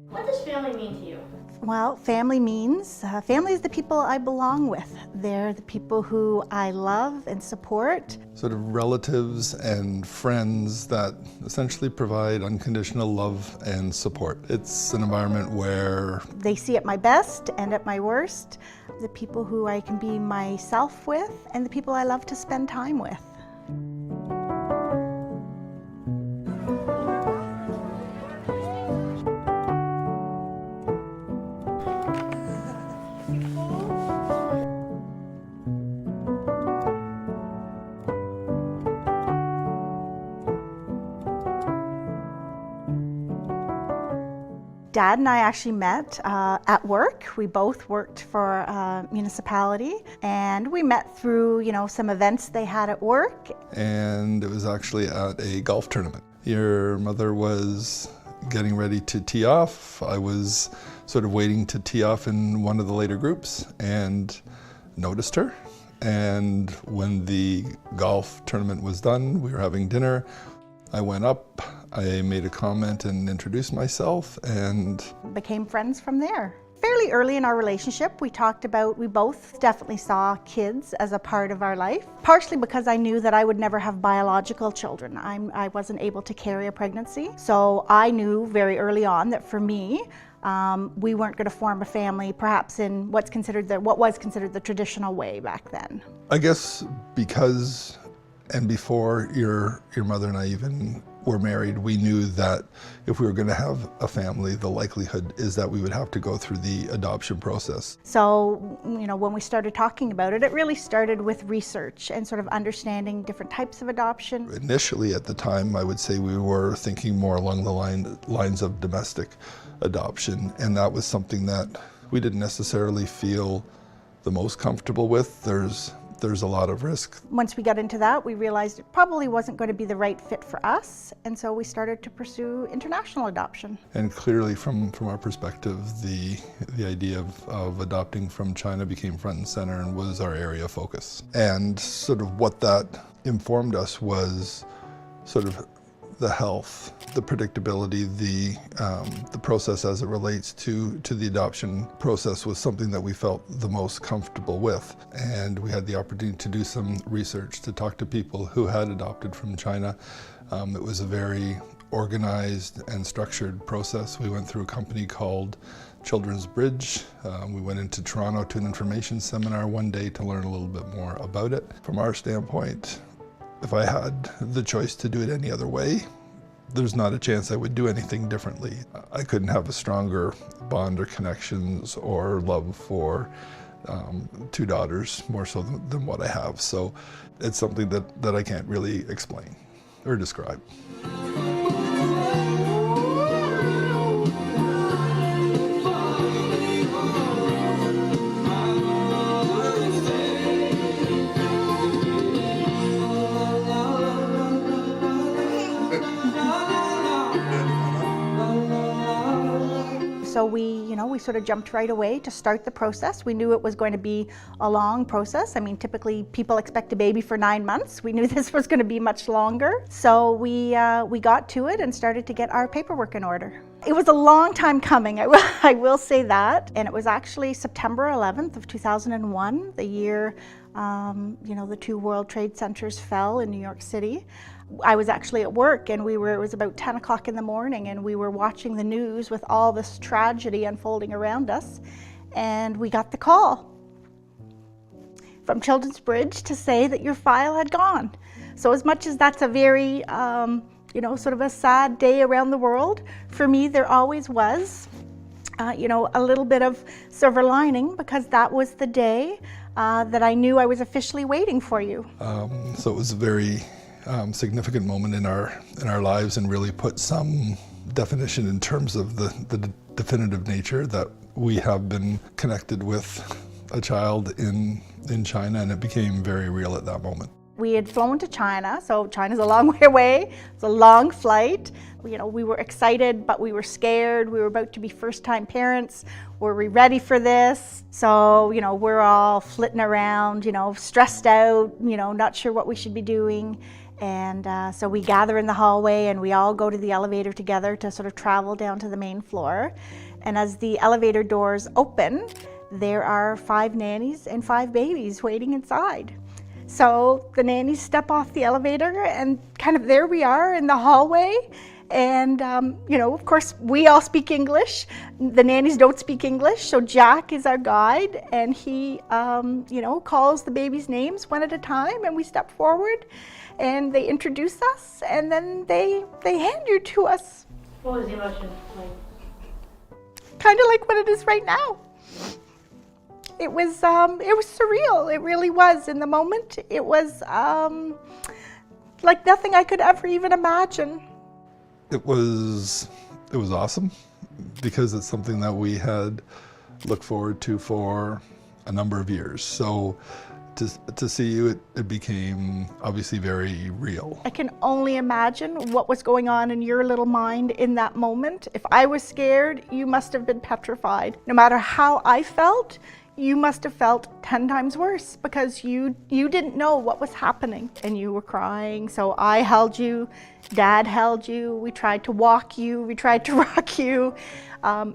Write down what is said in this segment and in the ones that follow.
What does family mean to you? Well, family means, family is the people I belong with. They're the people who I love and support. Sort of relatives and friends that essentially provide unconditional love and support. It's an environment where They see at my best and at my worst, the people who I can be myself with and the people I love to spend time with. Dad and I actually met at work. We both worked for a municipality, and we met through, some events they had at work. and it was actually at a golf tournament. Your mother was getting ready to tee off. I was sort of waiting to tee off in one of the later groups and noticed her. And when the golf tournament was done, we were having dinner. I went up, I made a comment and introduced myself, and Became friends from there. Fairly early in our relationship, we both definitely saw kids as a part of our life, partially because I knew that I would never have biological children. I wasn't able to carry a pregnancy, so I knew very early on that for me, we weren't going to form a family perhaps in what was considered the traditional way back then. I guess because and before your mother and I even were married, we knew that if we were going to have a family, the likelihood is that we would have to go through the adoption process. So, when we started talking about it, it really started with research and sort of understanding different types of adoption. Initially at the time, I would say we were thinking more along the lines of domestic adoption, and that was something that we didn't necessarily feel the most comfortable with. There's a lot of risk. Once we got into that, we realized it probably wasn't going to be the right fit for us, and so we started to pursue international adoption. And clearly from our perspective, the idea of adopting from China became front and center and was our area of focus. And sort of what that informed us was sort of the health, the predictability, the process as it relates to the adoption process was something that we felt the most comfortable with. And we had the opportunity to do some research, to talk to people who had adopted from China. It was a very organized and structured process. We went through a company called Children's Bridge. We went into Toronto to an information seminar one day to learn a little bit more about it. From our standpoint, if I had the choice to do it any other way, there's not a chance I would do anything differently. I couldn't have a stronger bond or connections or love for two daughters, more so than what I have. So it's something that I can't really explain or describe. So we sort of jumped right away to start the process. We knew it was going to be a long process. I mean, typically people expect a baby for 9 months. We knew this was going to be much longer. So we got to it and started to get our paperwork in order. It was a long time coming, I will say that. And it was actually September 11th of 2001, the year the two World Trade Centers fell in New York City. I was actually at work, and it was about 10 o'clock in the morning, and we were watching the news with all this tragedy unfolding around us, and we got the call from Children's Bridge to say that your file had gone. So as much as that's a very, sort of a sad day around the world, for me there always was, a little bit of silver lining, because that was the day that I knew I was officially waiting for you. So it was a very significant moment in our lives, and really put some definition in terms of the definitive nature that we have been connected with a child in China, and it became very real at that moment. We had flown to China, so China's a long way away. It's a long flight. We were excited, but we were scared. We were about to be first-time parents. Were we ready for this? So, we're all flitting around, stressed out, not sure what we should be doing. And so we gather in the hallway and we all go to the elevator together to sort of travel down to the main floor. And as the elevator doors open, there are 5 nannies and 5 babies waiting inside. So the nannies step off the elevator and kind of there we are in the hallway. And, of course, we all speak English. The nannies don't speak English. So Jack is our guide and he, calls the babies' names one at a time and we step forward and they introduce us and then they hand you to us. What was the emotion like? Kind of like what it is right now. It was surreal. It really was. In the moment, it was like nothing I could ever even imagine. It was awesome because it's something that we had looked forward to for a number of years. So to see you, it became obviously very real. I can only imagine what was going on in your little mind in that moment. If I was scared, you must have been petrified. No matter how I felt, you must have felt 10 times worse because you didn't know what was happening and you were crying. So I held you, Dad held you, we tried to walk you, we tried to rock you.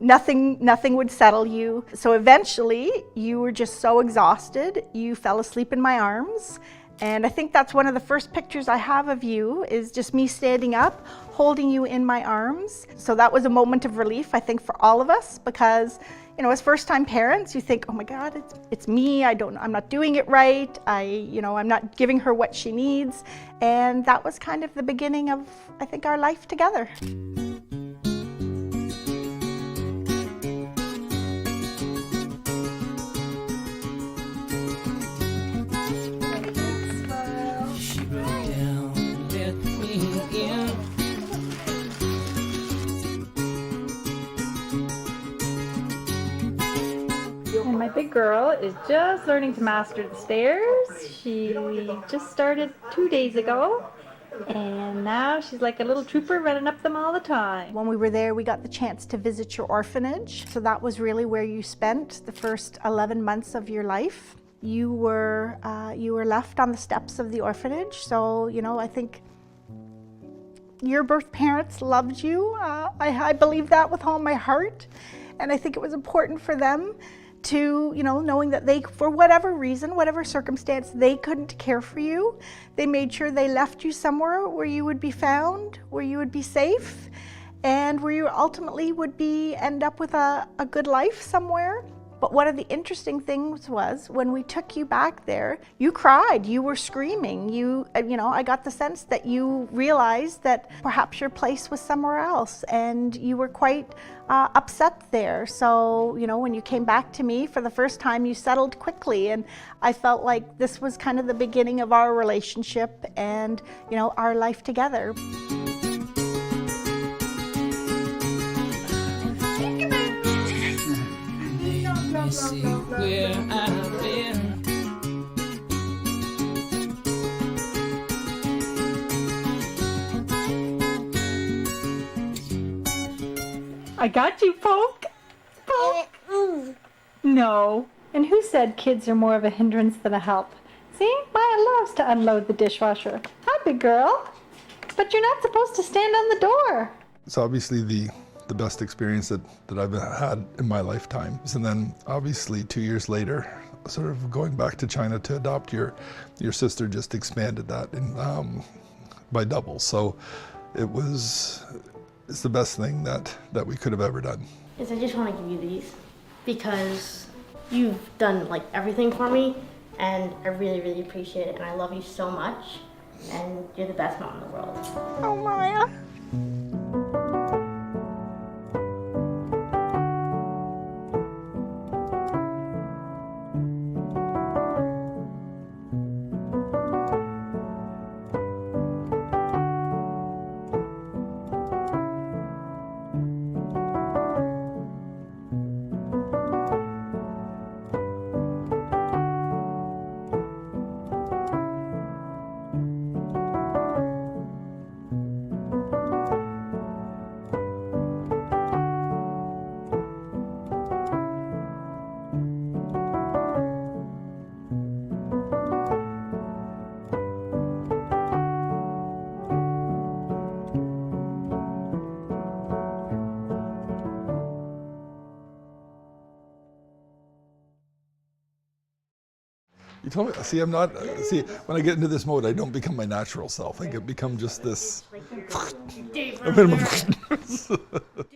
Nothing would settle you. So eventually you were just so exhausted, you fell asleep in my arms. And I think that's one of the first pictures I have of you is just me standing up, holding you in my arms. So that was a moment of relief, I think, for all of us because, as first-time parents, you think, oh my God, it's me. I'm not doing it right. I'm not giving her what she needs. And that was kind of the beginning of, I think, our life together. And my big girl is just learning to master the stairs. She just started 2 days ago, and now she's like a little trooper running up them all the time. When we were there, we got the chance to visit your orphanage. So that was really where you spent the first 11 months of your life. You were left on the steps of the orphanage. So, I think your birth parents loved you. I believe that with all my heart. And I think it was important for them to, knowing that they, for whatever reason, whatever circumstance, they couldn't care for you. They made sure they left you somewhere where you would be found, where you would be safe, and where you ultimately would end up with a good life somewhere. But one of the interesting things was when we took you back there, you cried, you were screaming. I got the sense that you realized that perhaps your place was somewhere else and you were quite upset there. So, when you came back to me for the first time, you settled quickly. And I felt like this was kind of the beginning of our relationship and, our life together. Let me see where I've been. I got you, Poke. Poke. No. And who said kids are more of a hindrance than a help? See, Maya loves to unload the dishwasher. Hi, big girl. But you're not supposed to stand on the door. It's obviously the best experience that I've had in my lifetime. And then obviously 2 years later, sort of going back to China to adopt your sister just expanded that by double. So it's the best thing that we could have ever done. Yes, I just want to give you these because you've done everything for me and I really, really appreciate it and I love you so much and you're the best mom in the world. Oh, Maya. You told me. See, I'm not. See, when I get into this mode, I don't become my natural self. I become just this. Dave, I'm in my-